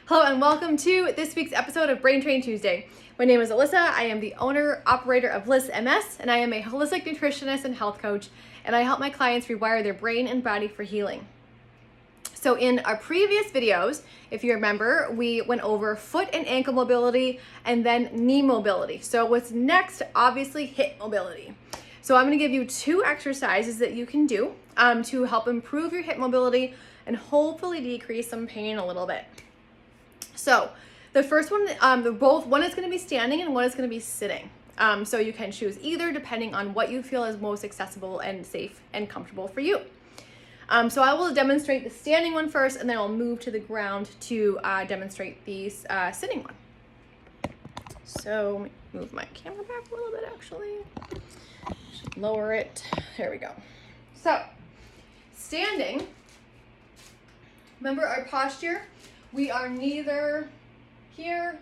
Hello and welcome to this week's episode of Brain Train Tuesday. My name is Alyssa. I am the owner, operator of Bliss MS, and I am a holistic nutritionist and health coach, and I help my clients rewire their brain and body for healing. So in our previous videos, if you remember, we went over foot and ankle mobility and then knee mobility. So what's next? Obviously hip mobility. So I'm going to give you 2 exercises that you can do to help improve your hip mobility and hopefully decrease some pain a little bit. So the first one, one is going to be standing and one is going to be sitting. So you can choose either depending on what you feel is most accessible and safe and comfortable for you. So I will demonstrate the standing one first, and then I'll move to the ground to demonstrate the sitting one. So let me move my camera back a little bit, actually. Should lower it. There we go. So standing, remember our posture? We are neither here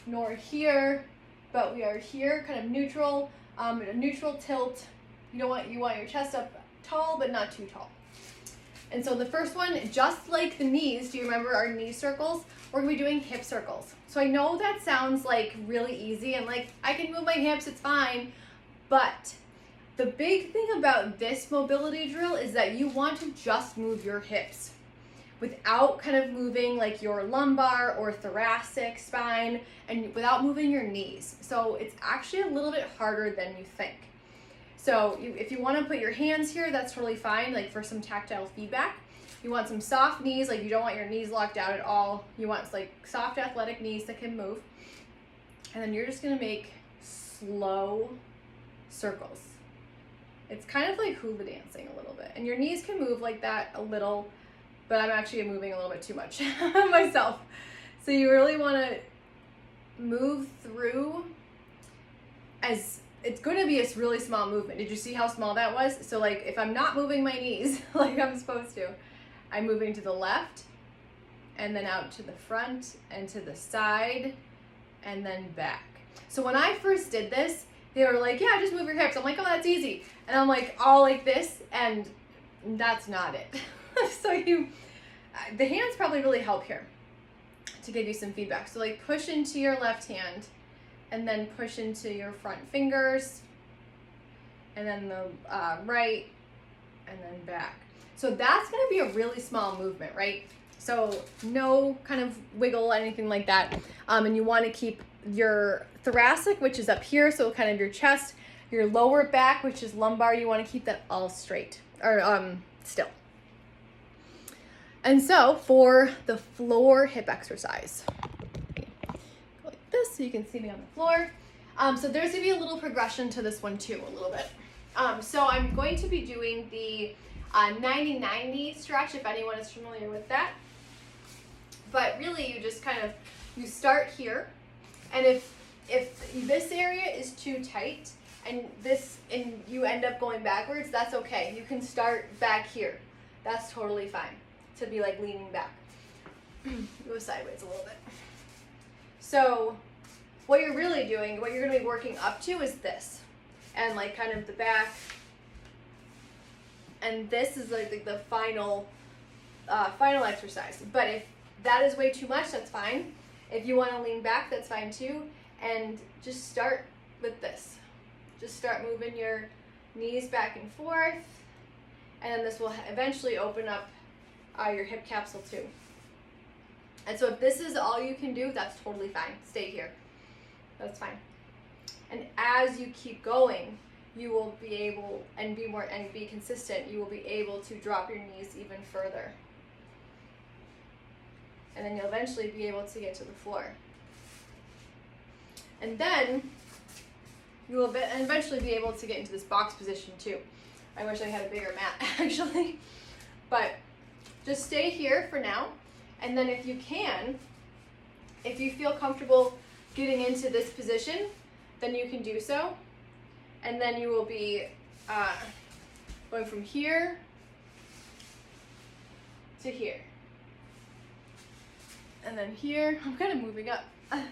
nor here, but we are here, kind of neutral, a neutral tilt. You want your chest up tall, but not too tall. And so the first one, just like the knees, do you remember our knee circles? We're gonna be doing hip circles. So I know that sounds like really easy and like I can move my hips, it's fine. But the big thing about this mobility drill is that you want to just move your hips without kind of moving like your lumbar or thoracic spine and without moving your knees. So it's actually a little bit harder than you think. So if you want to put your hands here, that's totally fine, like for some tactile feedback. You want some soft knees, like you don't want your knees locked out at all. You want like soft athletic knees that can move. And then you're just going to make slow circles. It's kind of like hula dancing a little bit. And your knees can move like that a little, but I'm actually moving a little bit too much myself. So you really want to move through it's going to be a really small movement. Did you see how small that was? So like if I'm not moving my knees like I'm supposed to, I'm moving to the left and then out to the front and to the side and then back. So when I first did this, they were like, yeah, just move your hips. I'm like, oh, that's easy. And I'm like all like this, and that's not it. So the hands probably really help here to give you some feedback. So like push into your left hand and then push into your front fingers and then the right and then back. So that's going to be a really small movement, right? So no kind of wiggle, anything like that. And you want to keep your thoracic, which is up here, so kind of your chest, your lower back, which is lumbar, you want to keep that all straight or still. And so for the floor hip exercise, go like this so you can see me on the floor. So there's going to be a little progression to this one too, a little bit. So I'm going to be doing the 90-90 stretch, if anyone is familiar with that. But really you just you start here, and if this area is too tight and you end up going backwards, that's okay. You can start back here. That's totally fine. To be like leaning back. Go sideways a little bit. So what you're really doing, what you're going to be working up to is this. And like kind of the back. And this is like the final exercise. But if that is way too much, that's fine. If you want to lean back, that's fine too. And just start with this. Just start moving your knees back and forth. And then this will eventually open up your hip capsule too. And so if this is all you can do, that's totally fine. Stay here. That's fine. And as you keep going, you will be able and be consistent. You will be able to drop your knees even further. And then you'll eventually be able to get to the floor. And then you will eventually be able to get into this box position too. I wish I had a bigger mat actually. But just stay here for now, and then if you feel comfortable getting into this position, then you can do so. And then you will be going from here to here. And then here, I'm kind of moving up as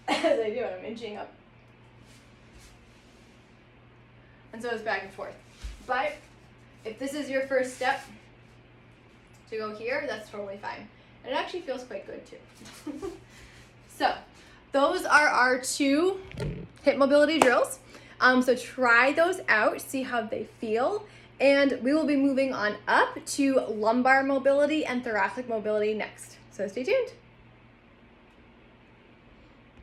I do it, I'm inching up. And so it's back and forth. But if this is your first step to go here, that's totally fine. And it actually feels quite good too. So those are our 2 hip mobility drills. So try those out, see how they feel. And we will be moving on up to lumbar mobility and thoracic mobility next. So stay tuned.